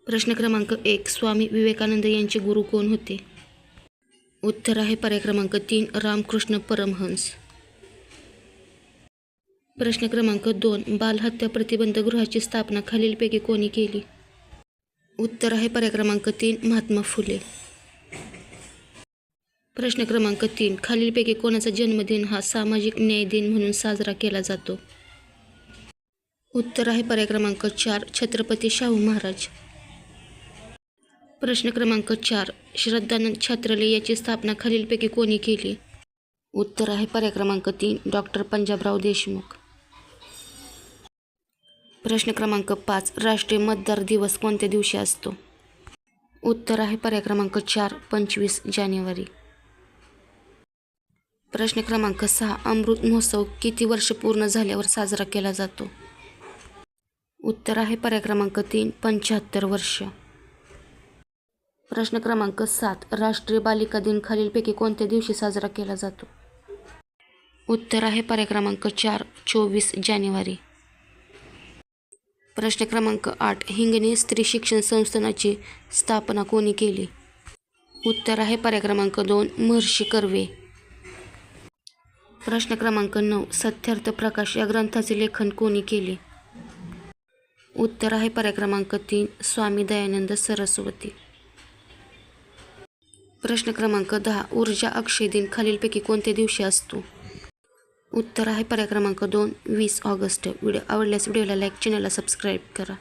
प्रश्न क्रमांक 1. स्वामी विवेकानंद यांचे गुरु कोण होते? उत्तर आहे पर्याय क्रमांक 3. रामकृष्ण परमहंस. प्रश्न क्रमांक 2. बालहत्या प्रतिबंध गृहाची स्थापना खालीलपैकी कोणी केली? उत्तर आहे पर्याय क्रमांक 3. महात्मा फुले. प्रश्न क्रमांक 3. खालीलपैकी कोणाचा जन्मदिन हा सामाजिक न्याय दिन म्हणून साजरा केला जातो? उत्तर आहे पर्याय क्रमांक 4. छत्रपती शाहू महाराज. प्रश्न क्रमांक 4. श्रद्धानंद छात्रालय याची स्थापना खालीलपैकी कोणी केली? उत्तर आहे पर्याय क्रमांक 3. डॉक्टर पंजाबराव देशमुख. प्रश्न क्रमांक 5. राष्ट्रीय मतदार दिवस कोणत्या दिवशी असतो? उत्तर आहे पर्याय क्रमांक 4. 25 जानेवारी. प्रश्न क्रमांक 6. अमृत महोत्सव किती वर्ष पूर्ण झाल्यावर साजरा केला जातो? उत्तर आहे पर्याय क्रमांक 3. 75 वर्ष. प्रश्न क्रमांक 7. राष्ट्रीय बालिका दिन खालीलपैकी कोणत्या दिवशी साजरा केला जातो? उत्तर आहे पर्याय क्रमांक 4. 24 जानेवारी. प्रश्न क्रमांक 8. हिंगणी स्त्री शिक्षण संस्थानाची स्थापना कोणी केली? उत्तर आहे पर्याय क्रमांक 2. महर्षी कर्वे. प्रश्न क्रमांक 9. सत्यार्थ प्रकाश या ग्रंथाचे लेखन कोणी केले? उत्तर आहे पर्याय क्रमांक 3. स्वामी दयानंद सरस्वती. प्रश्न क्रमांक 10. ऊर्जा अक्षय दिन खालीलपैकी कोणत्या दिवशी असतो? उत्तर आहे पर्याय क्रमांक 2. 20 ऑगस्ट. व्हिडिओ आवडल्यास व्हिडिओला लाईक, चॅनलला सबस्क्राईब करा.